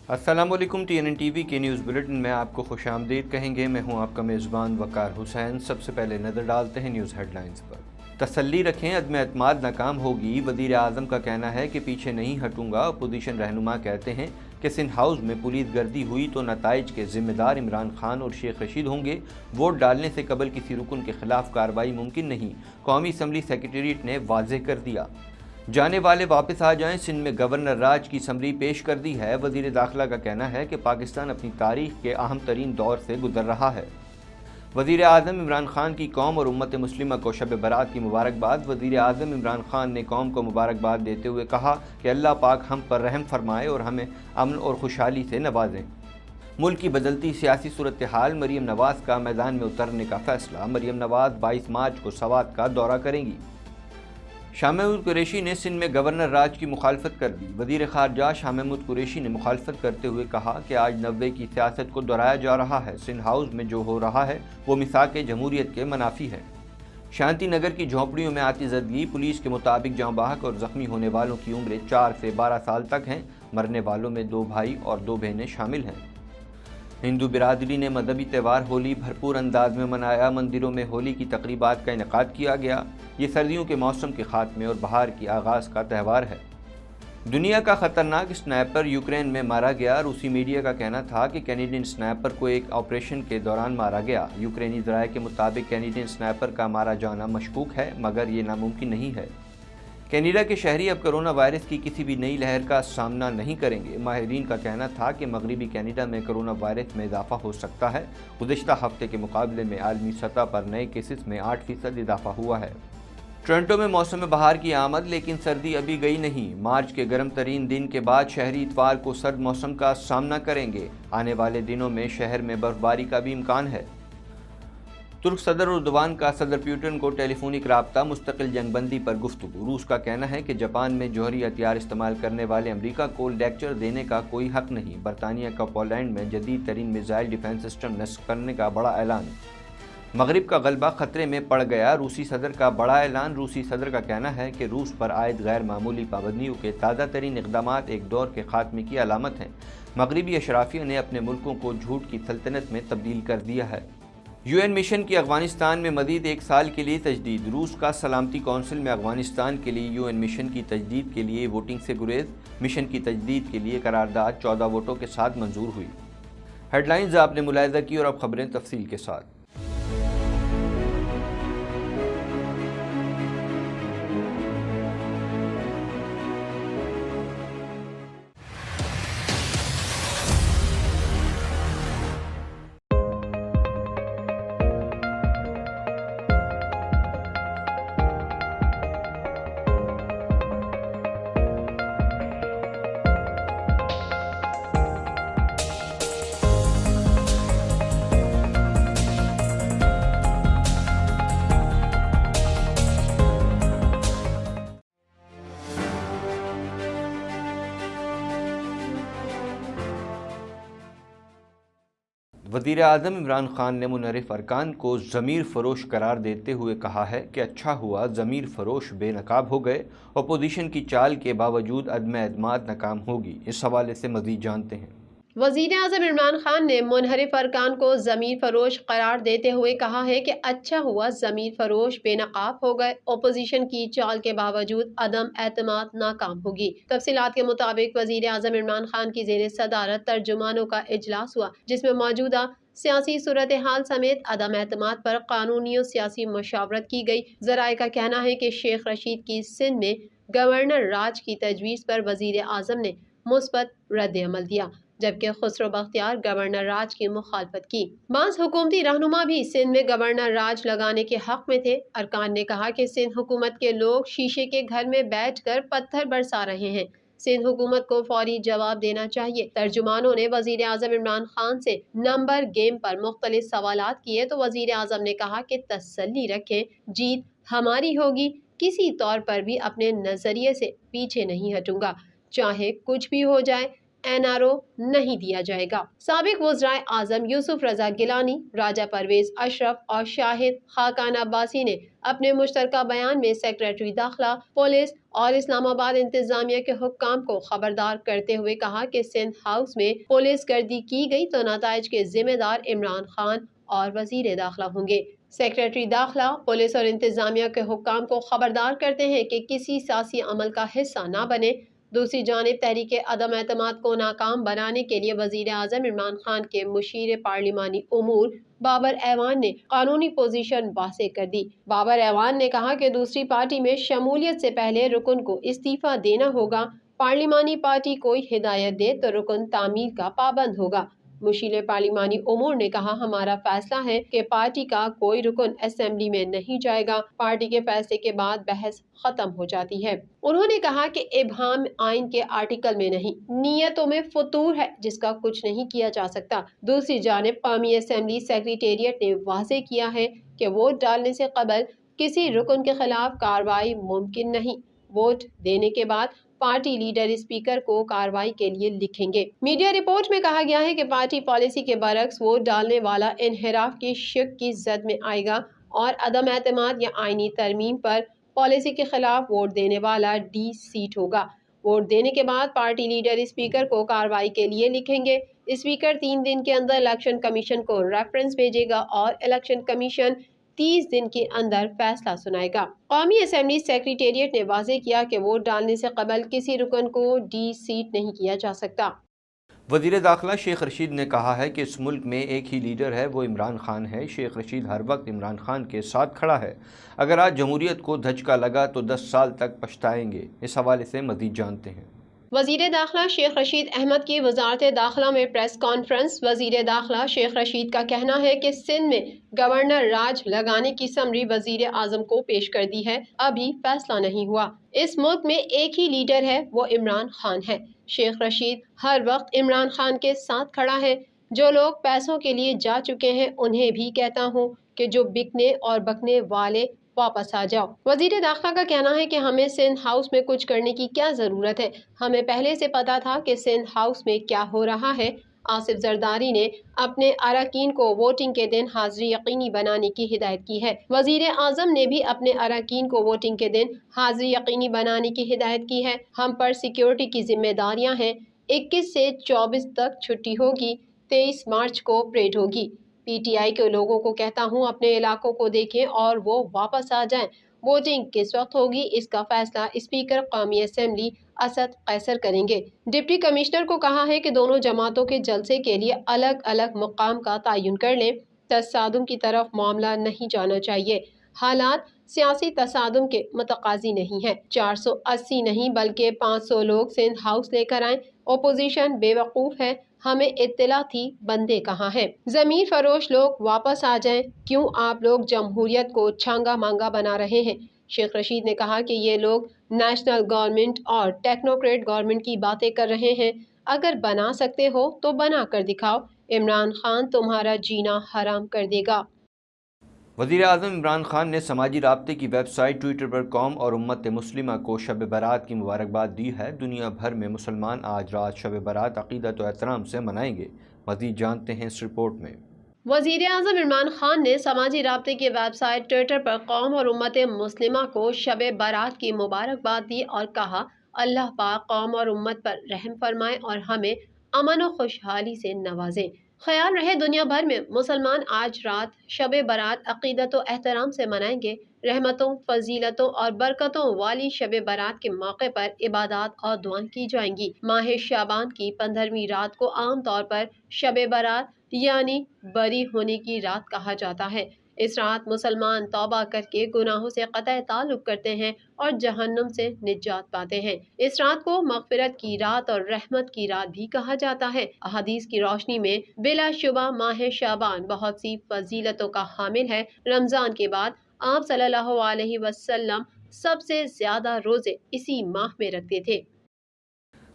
السلام علیکم TNN کے نیوز بلیٹن میں آپ کو خوش آمدید کہیں گے۔ میں ہوں آپ کا میزبان وقار حسین۔ سب سے پہلے نظر ڈالتے ہیں نیوز ہیڈ لائنز پر۔ تسلی رکھیں، عدم اعتماد ناکام ہوگی، وزیر اعظم کا کہنا ہے کہ پیچھے نہیں ہٹوں گا۔ اپوزیشن رہنما کہتے ہیں کہ سندھ ہاؤس میں پولیس گردی ہوئی تو نتائج کے ذمہ دار عمران خان اور شیخ رشید ہوں گے۔ ووٹ ڈالنے سے قبل کسی رکن کے خلاف کارروائی ممکن نہیں، قومی اسمبلی سیکریٹریٹ نے واضح کر دیا۔ جانے والے واپس آ جائیں، سندھ میں گورنر راج کی سمری پیش کر دی ہے۔ وزیر داخلہ کا کہنا ہے کہ پاکستان اپنی تاریخ کے اہم ترین دور سے گزر رہا ہے۔ وزیر اعظم عمران خان کی قوم اور امت مسلمہ کو شب برات کی مبارکباد۔ وزیر اعظم عمران خان نے قوم کو مبارکباد دیتے ہوئے کہا کہ اللہ پاک ہم پر رحم فرمائے اور ہمیں امن اور خوشحالی سے نوازیں۔ ملک کی بدلتی سیاسی صورتحال، مریم نواز کا میدان میں اترنے کا فیصلہ۔ مریم نواز 22 مارچ کو سوات کا دورہ کریں گی۔ شاہ محمود قریشی نے سندھ میں گورنر راج کی مخالفت کر دی۔ وزیر خارجہ شاہ محمود قریشی نے مخالفت کرتے ہوئے کہا کہ آج 90 کی سیاست کو دہرایا جا رہا ہے۔ سندھ ہاؤس میں جو ہو رہا ہے وہ میثاق جمہوریت کے منافی ہے۔ شانتی نگر کی جھونپڑیوں میں آتی زدگی، پولیس کے مطابق جاں بحق اور زخمی ہونے والوں کی عمریں 4 سے 12 سال تک ہیں۔ مرنے والوں میں 2 بھائی اور 2 بہنیں شامل ہیں۔ ہندو برادری نے مذہبی تہوار ہولی بھرپور انداز میں منایا۔ مندروں میں ہولی کی تقریبات کا انعقاد کیا گیا۔ یہ سردیوں کے موسم کے خاتمے اور بہار کی آغاز کا تہوار ہے۔ دنیا کا خطرناک اسنائپر یوکرین میں مارا گیا۔ روسی میڈیا کا کہنا تھا کہ کینیڈین اسنائپر کو ایک آپریشن کے دوران مارا گیا۔ یوکرینی ذرائع کے مطابق کینیڈین اسنائپر کا مارا جانا مشکوک ہے، مگر یہ ناممکن نہیں ہے۔ کینیڈا کے شہری اب کرونا وائرس کی کسی بھی نئی لہر کا سامنا نہیں کریں گے۔ ماہرین کا کہنا تھا کہ مغربی کینیڈا میں کرونا وائرس میں اضافہ ہو سکتا ہے۔ گزشتہ ہفتے کے مقابلے میں عالمی سطح پر نئے کیسز میں 8% اضافہ ہوا ہے۔ ٹورنٹو میں موسم بہار کی آمد، لیکن سردی ابھی گئی نہیں۔ مارچ کے گرم ترین دن کے بعد شہری اتوار کو سرد موسم کا سامنا کریں گے۔ آنے والے دنوں میں شہر میں برف باری کا بھی امکان ہے۔ ترک صدر اردوان کا صدر پیوٹن کو ٹیلی فونک رابطہ، مستقل جنگ بندی پر گفتگو۔ روس کا کہنا ہے کہ جاپان میں جوہری ہتھیار استعمال کرنے والے امریکہ کو لیکچر دینے کا کوئی حق نہیں۔ برطانیہ کا پولینڈ میں جدید ترین میزائل ڈیفنس سسٹم نصب کرنے کا بڑا اعلان۔ مغرب کا غلبہ خطرے میں پڑ گیا، روسی صدر کا بڑا اعلان۔ روسی صدر کا کہنا ہے کہ روس پر عائد غیر معمولی پابندیوں کے تازہ ترین اقدامات ایک دور کے خاتمے کی علامت ہیں۔ مغربی اشرافیہ نے اپنے ملکوں کو جھوٹ کی سلطنت میں تبدیل کر دیا ہے۔ UN مشن کی افغانستان میں مزید 1 سال کے لیے تجدید۔ روس کا سلامتی کونسل میں افغانستان کے لیے UN مشن کی تجدید کے لیے ووٹنگ سے گریز۔ مشن کی تجدید کے لیے قرارداد 14 ووٹوں کے ساتھ منظور ہوئی۔ ہیڈ لائنز آپ نے ملاحظہ کی اور اب خبریں تفصیل کے ساتھ۔ وزیر اعظم عمران خان نے منحرف ارکان کو ضمیر فروش قرار دیتے ہوئے کہا ہے کہ اچھا ہوا ضمیر فروش بے نقاب ہو گئے۔ اپوزیشن کی چال کے باوجود عدم اعتماد ناکام ہوگی۔ اس حوالے سے مزید جانتے ہیں۔ وزیر اعظم عمران خان نے منحرف ارکان کو ضمیر فروش قرار دیتے ہوئے کہا ہے کہ اچھا ہوا ضمیر فروش بے نقاب ہو گئے، اپوزیشن کی چال کے باوجود عدم اعتماد ناکام ہوگی۔ تفصیلات کے مطابق وزیر اعظم عمران خان کی زیر صدارت ترجمانوں کا اجلاس ہوا، جس میں موجودہ سیاسی صورتحال سمیت عدم اعتماد پر قانونی و سیاسی مشاورت کی گئی۔ ذرائع کا کہنا ہے کہ شیخ رشید کی سندھ میں گورنر راج کی تجویز پر وزیر اعظم نے مثبت رد عمل دیا، جبکہ خسرو بختیار گورنر راج کی مخالفت کی۔ بعض حکومتی رہنما بھی سندھ میں گورنر راج لگانے کے حق میں تھے۔ ارکان نے کہا کہ سندھ حکومت کے لوگ شیشے کے گھر میں بیٹھ کر پتھر برسا رہے ہیں، سندھ حکومت کو فوری جواب دینا چاہیے۔ ترجمانوں نے وزیر اعظم عمران خان سے نمبر گیم پر مختلف سوالات کیے تو وزیر اعظم نے کہا کہ تسلی رکھیں، جیت ہماری ہوگی، کسی طور پر بھی اپنے نظریے سے پیچھے نہیں ہٹوں گا، چاہے کچھ بھی ہو جائے۔ NRO نہیں دیا جائے گا۔ سابق وزرائے اعظم یوسف رضا گیلانی، راجہ پرویز اشرف اور شاہد خاقان عباسی نے اپنے مشترکہ بیان میں سیکریٹری داخلہ، پولیس اور اسلام آباد انتظامیہ کے حکام کو خبردار کرتے ہوئے کہا کہ سندھ ہاؤس میں پولیس گردی کی گئی تو نتائج کے ذمہ دار عمران خان اور وزیر داخلہ ہوں گے۔ سیکریٹری داخلہ، پولیس اور انتظامیہ کے حکام کو خبردار کرتے ہیں کہ کسی سیاسی عمل کا حصہ نہ بنے۔ دوسری جانب تحریک عدم اعتماد کو ناکام بنانے کے لیے وزیر اعظم عمران خان کے مشیر پارلیمانی امور بابر ایوان نے قانونی پوزیشن واضح کر دی۔ بابر ایوان نے کہا کہ دوسری پارٹی میں شمولیت سے پہلے رکن کو استعفیٰ دینا ہوگا۔ پارلیمانی پارٹی کوئی ہدایت دے تو رکن تعمیل کا پابند ہوگا۔ مشیر پارلیمانی امور نے کہا، ہمارا فیصلہ ہے کہ پارٹی کا کوئی رکن اسمبلی میں نہیں جائے گا۔ پارٹی کے فیصلے کے بعد بحث ختم ہو جاتی ہے۔ انہوں نے کہا کہ ابہام آئین کے آرٹیکل میں نہیں، نیتوں میں فطور ہے جس کا کچھ نہیں کیا جا سکتا۔ دوسری جانب قومی اسمبلی سیکریٹریٹ نے واضح کیا ہے کہ ووٹ ڈالنے سے قبل کسی رکن کے خلاف کارروائی ممکن نہیں۔ ووٹ دینے کے بعد پارٹی لیڈر اسپیکر کو کارروائی کے لیے لکھیں گے۔ میڈیا رپورٹ میں کہا گیا ہے کہ پارٹی پالیسی کے برعکس ووٹ ڈالنے والا انحراف کی شک کی زد میں آئے گا اور عدم اعتماد یا آئینی ترمیم پر پالیسی کے خلاف ووٹ دینے والا ڈی سیٹ ہوگا۔ ووٹ دینے کے بعد پارٹی لیڈر اسپیکر کو کارروائی کے لیے لکھیں گے۔ اسپیکر 3 دن کے اندر الیکشن کمیشن کو ریفرنس بھیجے گا اور الیکشن کمیشن 30 دن کے اندر فیصلہ سنائے گا۔ قومی اسمبلی سیکریٹریٹ نے واضح کیا کہ ووٹ ڈالنے سے قبل کسی رکن کو ڈی سیٹ نہیں کیا جا سکتا۔ وزیر داخلہ شیخ رشید نے کہا ہے کہ اس ملک میں ایک ہی لیڈر ہے، وہ عمران خان ہے۔ شیخ رشید ہر وقت عمران خان کے ساتھ کھڑا ہے۔ اگر آج جمہوریت کو دھچکا لگا تو 10 سال تک پچھتائیں گے۔ اس حوالے سے مزید جانتے ہیں۔ وزیر داخلہ شیخ رشید احمد کی وزارت داخلہ میں پریس کانفرنس۔ وزیر داخلہ شیخ رشید کا کہنا ہے کہ سندھ میں گورنر راج لگانے کی سمری وزیر اعظم کو پیش کر دی ہے، ابھی فیصلہ نہیں ہوا۔ اس ملک میں ایک ہی لیڈر ہے، وہ عمران خان ہے۔ شیخ رشید ہر وقت عمران خان کے ساتھ کھڑا ہے۔ جو لوگ پیسوں کے لیے جا چکے ہیں انہیں بھی کہتا ہوں کہ جو بکنے اور بکنے والے واپس آ جاؤ۔ وزیر داخلہ کا کہنا ہے کہ ہمیں سندھ ہاؤس میں کچھ کرنے کی کیا ضرورت ہے، ہمیں پہلے سے پتا تھا کہ سندھ ہاؤس میں کیا ہو رہا ہے۔ آصف زرداری نے اپنے اراکین کو ووٹنگ کے دن حاضری یقینی بنانے کی ہدایت کی ہے۔ وزیر اعظم نے بھی اپنے اراکین کو ووٹنگ کے دن حاضری یقینی بنانے کی ہدایت کی ہے۔ ہم پر سیکیورٹی کی ذمہ داریاں ہیں۔ 21 سے 24 تک چھٹی ہوگی، 23 مارچ کو پریڈ ہوگی۔ پی ٹی آئی کے لوگوں کو کہتا ہوں اپنے علاقوں کو دیکھیں اور وہ واپس آ جائیں۔ ووٹنگ کس وقت ہوگی اس کا فیصلہ اسپیکر قومی اسمبلی اسد قیصر کریں گے۔ ڈپٹی کمشنر کو کہا ہے کہ دونوں جماعتوں کے جلسے کے لیے الگ الگ مقام کا تعین کر لیں۔ تصادم کی طرف معاملہ نہیں جانا چاہیے۔ حالات سیاسی تصادم کے متقاضی نہیں ہیں۔ 480 نہیں بلکہ 500 لوگ سندھ ہاؤس لے کر آئیں۔ اپوزیشن بے وقوف ہے، ہمیں اطلاع تھی بندے کہاں ہیں۔ ضمیر فروش لوگ واپس آ جائیں۔ کیوں آپ لوگ جمہوریت کو چھانگا مانگا بنا رہے ہیں؟ شیخ رشید نے کہا کہ یہ لوگ نیشنل گورنمنٹ اور ٹیکنوکریٹ گورنمنٹ کی باتیں کر رہے ہیں۔ اگر بنا سکتے ہو تو بنا کر دکھاؤ، عمران خان تمہارا جینا حرام کر دے گا۔ وزیر اعظم عمران خان نے سماجی رابطے کی ویب سائٹ ٹویٹر پر قوم اور امت مسلمہ کو شب برات کی مبارکباد دی ہے۔ دنیا بھر میں مسلمان آج رات شب برات عقیدت و احترام سے منائیں گے۔ مزید جانتے ہیں اس رپورٹ میں۔ وزیر اعظم عمران خان نے سماجی رابطے کی ویب سائٹ ٹویٹر پر قوم اور امت مسلمہ کو شب برات کی مبارکباد دی اور کہا، اللہ پاک قوم اور امت پر رحم فرمائے اور ہمیں امن و خوشحالی سے نوازیں۔ خیال رہے دنیا بھر میں مسلمان آج رات شب برات عقیدت و احترام سے منائیں گے۔ رحمتوں، فضیلتوں اور برکتوں والی شب برات کے موقع پر عبادات اور دعائیں کی جائیں گی۔ ماہ شعبان کی 15ویں رات کو عام طور پر شب برات یعنی بری ہونے کی رات کہا جاتا ہے۔ اس رات مسلمان توبہ کر کے گناہوں سے قطع تعلق کرتے ہیں اور جہنم سے نجات پاتے ہیں۔ اس رات کو مغفرت کی رات اور رحمت کی رات بھی کہا جاتا ہے۔ احادیث کی روشنی میں بلا شبہ ماہ شعبان بہت سی فضیلتوں کا حامل ہے۔ رمضان کے بعد آپ صلی اللہ علیہ وسلم سب سے زیادہ روزے اسی ماہ میں رکھتے تھے۔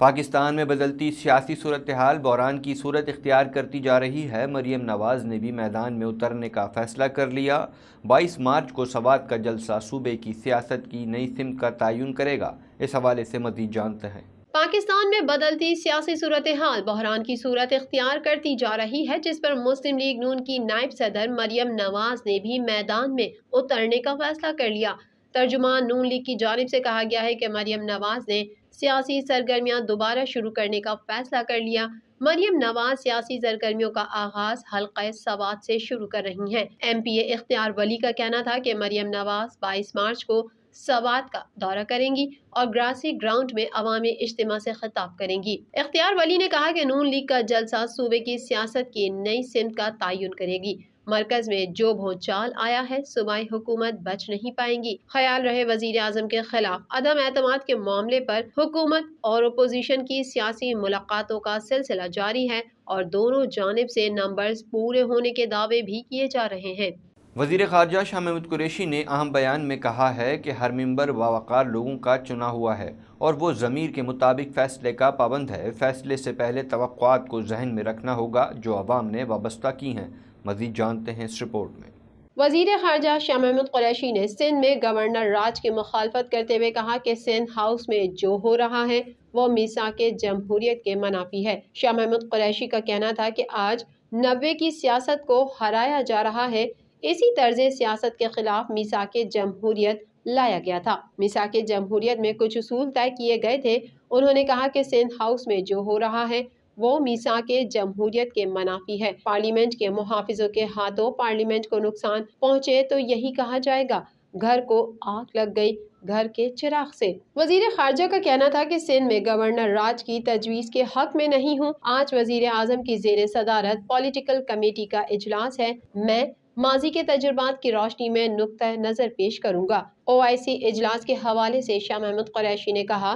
پاکستان میں بدلتی سیاسی صورتحال بحران کی صورت اختیار کرتی جا رہی ہے۔ مریم نواز نے بھی میدان میں اترنے کا فیصلہ کر لیا۔ 22 مارچ کو سوات کا جلسہ صوبے کی سیاست کی نئی سمت کا تعین کرے گا۔ اس حوالے سے مزید جانتے ہیں۔ پاکستان میں بدلتی سیاسی صورتحال بحران کی صورت اختیار کرتی جا رہی ہے، جس پر مسلم لیگ نون کی نائب صدر مریم نواز نے بھی میدان میں اترنے کا فیصلہ کر لیا۔ ترجمان نون لیگ کی جانب سے کہا گیا ہے کہ مریم نواز نے سیاسی سرگرمیاں دوبارہ شروع کرنے کا فیصلہ کر لیا۔ مریم نواز سیاسی سرگرمیوں کا آغاز حلقہ سوات سے شروع کر رہی ہیں۔ ایم پی اے اختیار ولی کا کہنا تھا کہ مریم نواز 22 مارچ کو سوات کا دورہ کریں گی اور گراسی گراؤنڈ میں عوامی اجتماع سے خطاب کریں گی۔ اختیار ولی نے کہا کہ نون لیگ کا جلسہ صوبے کی سیاست کی نئی سمت کا تعین کرے گی۔ مرکز میں جو بھونچال آیا ہے، صوبائی حکومت بچ نہیں پائیں گی۔ خیال رہے وزیر اعظم کے خلاف عدم اعتماد کے معاملے پر حکومت اور اپوزیشن کی سیاسی ملاقاتوں کا سلسلہ جاری ہے اور دونوں جانب سے نمبرز پورے ہونے کے دعوے بھی کیے جا رہے ہیں۔ وزیر خارجہ شاہ محمود قریشی نے اہم بیان میں کہا ہے کہ ہر ممبر باوقار لوگوں کا چنا ہوا ہے اور وہ ضمیر کے مطابق فیصلے کا پابند ہے۔ فیصلے سے پہلے توقعات کو ذہن میں رکھنا ہوگا جو عوام نے وابستہ کی ہیں۔ مزید جانتے ہیں اس رپورٹ میں۔ وزیر خارجہ شاہ محمود قریشی نے سندھ میں گورنر راج کی مخالفت کرتے ہوئے کہا کہ سندھ ہاؤس میں جو ہو رہا ہے وہ میثاق جمہوریت کے منافی ہے۔ شاہ محمود قریشی کا کہنا تھا کہ آج 90 کی سیاست کو ہرایا جا رہا ہے، اسی طرز سیاست کے خلاف میثاق جمہوریت لایا گیا تھا۔ میثاق جمہوریت میں کچھ اصول طے کیے گئے تھے۔ انہوں نے کہا کہ سندھ ہاؤس میں جو ہو رہا ہے وہ میثاق جمہوریت کے منافی ہے۔ پارلیمنٹ کے محافظوں کے ہاتھوں پارلیمنٹ کو نقصان پہنچے تو یہی کہا جائے گا، گھر کو آگ لگ گئی گھر کے چراغ سے۔ وزیر خارجہ کا کہنا تھا کہ سندھ میں گورنر راج کی تجویز کے حق میں نہیں ہوں۔ آج وزیر اعظم کی زیر صدارت پولیٹیکل کمیٹی کا اجلاس ہے۔ میں ماضی کے تجربات کی روشنی میں نقطہ نظر پیش کروں گا۔ OIC اجلاس کے حوالے سے شاہ محمود قریشی نے کہا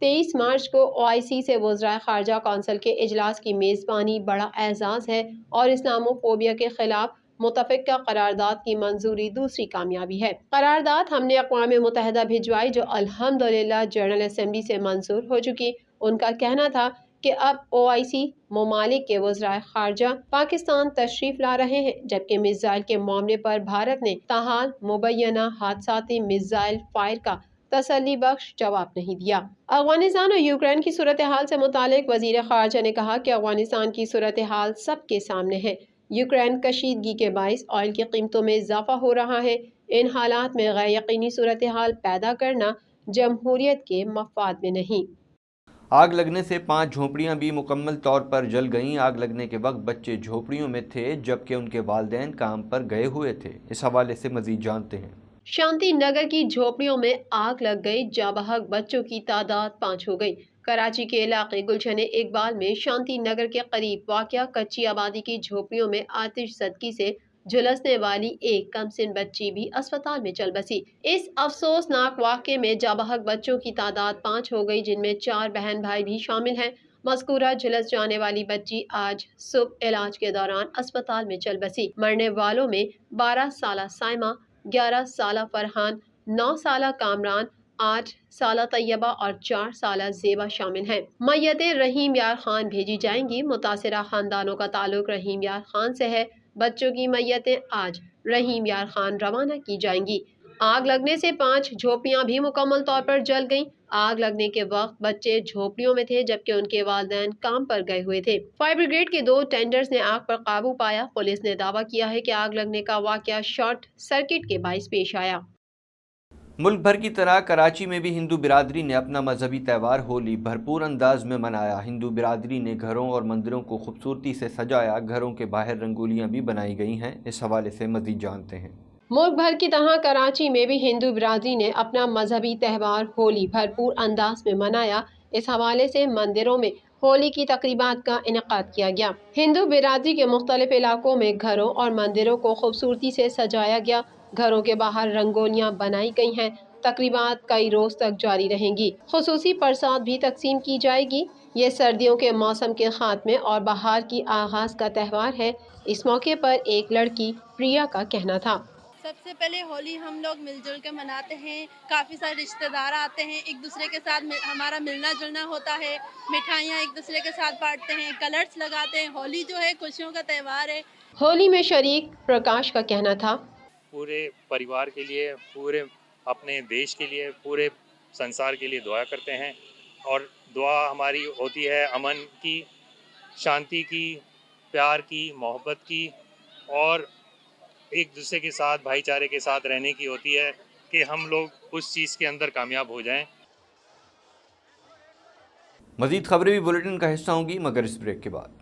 23 مارچ کو OIC سے وزرائے خارجہ کونسل کے اجلاس کی میزبانی بڑا اعزاز ہے اور اسلامو فوبیا کے خلاف متفقہ قرارداد کی منظوری دوسری کامیابی ہے۔ قرارداد ہم نے اقوام متحدہ بھجوائی جو الحمدللہ جنرل اسمبلی سے منظور ہو چکی۔ ان کا کہنا تھا کہ اب OIC ممالک کے وزرائے خارجہ پاکستان تشریف لا رہے ہیں، جبکہ میزائل کے معاملے پر بھارت نے تاحال مبینہ حادثاتی میزائل فائر کا تسلی بخش جواب نہیں دیا۔ افغانستان اور یوکرین کی صورتحال سے متعلق وزیر خارجہ نے کہا کہ افغانستان کی صورتحال سب کے سامنے ہے۔ یوکرین کشیدگی کے باعث آئل کی قیمتوں میں اضافہ ہو رہا ہے۔ ان حالات میں غیر یقینی صورتحال پیدا کرنا جمہوریت کے مفاد میں نہیں۔ آگ لگنے سے 5 جھونپڑیاں بھی مکمل طور پر جل گئیں۔ آگ لگنے کے وقت بچے جھونپڑیوں میں تھے جبکہ ان کے والدین کام پر گئے ہوئے تھے۔ اس حوالے سے مزید جانتے ہیں۔ شانتی نگر کی جھونپڑیوں میں آگ لگ گئی، جاں بحق بچوں کی تعداد 5 ہو گئی۔ کراچی کے علاقے گلشن اقبال میں شانتی نگر کے قریب واقع کچی آبادی کی جھونپڑیوں میں آتش زدگی سے جھلسنے والی ایک کم سن بچی بھی اسپتال میں چل بسی۔ اس افسوسناک واقعے میں جاں بحق بچوں کی تعداد 5 ہو گئی، جن میں 4 بہن بھائی بھی شامل ہیں۔ مذکورہ جھلس جانے والی بچی آج صبح علاج کے دوران اسپتال میں چل بسی۔ مرنے والوں میں 12 سالہ سائمہ، 11 سالہ فرحان، 9 سالہ کامران، 8 سالہ طیبہ اور 4 سالہ زیبا شامل ہیں۔ میتیں رحیم یار خان بھیجی جائیں گی۔ متاثرہ خاندانوں کا تعلق رحیم یار خان سے ہے۔ بچوں کی میتیں آج رحیم یار خان روانہ کی جائیں گی۔ آگ لگنے سے 5 جھونپڑیاں بھی مکمل طور پر جل گئیں۔ آگ لگنے کے وقت بچے جھونپڑیوں میں تھے جبکہ ان کے والدین کام پر گئے ہوئے تھے۔ فائر بریگیڈ کے 2 ٹینڈرز نے آگ پر قابو پایا۔ پولیس نے دعویٰ کیا ہے کہ آگ لگنے کا واقعہ شارٹ سرکٹ کے باعث پیش آیا۔ ملک بھر کی طرح کراچی میں بھی ہندو برادری نے اپنا مذہبی تہوار ہولی بھرپور انداز میں منایا۔ ہندو برادری نے گھروں اور مندروں کو خوبصورتی سے سجایا۔ گھروں کے باہر رنگولیاں بھی بنائی گئی ہیں۔ اس حوالے سے مزید جانتے ہیں۔ ملک بھر کی طرح کراچی میں بھی ہندو برادری نے اپنا مذہبی تہوار ہولی بھرپور انداز میں منایا۔ اس حوالے سے مندروں میں ہولی کی تقریبات کا انعقاد کیا گیا۔ ہندو برادری کے مختلف علاقوں میں گھروں اور مندروں کو خوبصورتی سے سجایا گیا۔ گھروں کے باہر رنگولیاں بنائی گئی ہیں۔ تقریبات کئی روز تک جاری رہیں گی۔ خصوصی پرساد بھی تقسیم کی جائے گی۔ یہ سردیوں کے موسم کے خاتمے اور بہار کی آغاز کا تہوار ہے۔ اس موقع پر ایک لڑکی پریا کا کہنا تھا، سب سے پہلے ہولی ہم لوگ مل جل کے مناتے ہیں۔ کافی سارے رشتہ دار آتے ہیں، ایک دوسرے کے ساتھ ہمارا ملنا جلنا ہوتا ہے، مٹھائیاں ایک دوسرے کے ساتھ بانٹتے ہیں، کلرز لگاتے ہیں۔ ہولی جو ہے خوشیوں کا تہوار ہے۔ ہولی میں شریک پرکاش کا کہنا تھا، پورے پریوار کے لیے، پورے اپنے دیش کے لیے، پورے سنسار کے لیے دعا کرتے ہیں اور دعا ہماری ہوتی ہے امن کی، شانتی کی، پیار کی، محبت کی، اور ایک دوسرے کے ساتھ بھائی چارے کے ساتھ رہنے کی ہوتی ہے کہ ہم لوگ اس چیز کے اندر کامیاب ہو جائیں۔ مزید خبریں بھی بلیٹن کا حصہ ہوں گی مگر اس بریک کے بعد۔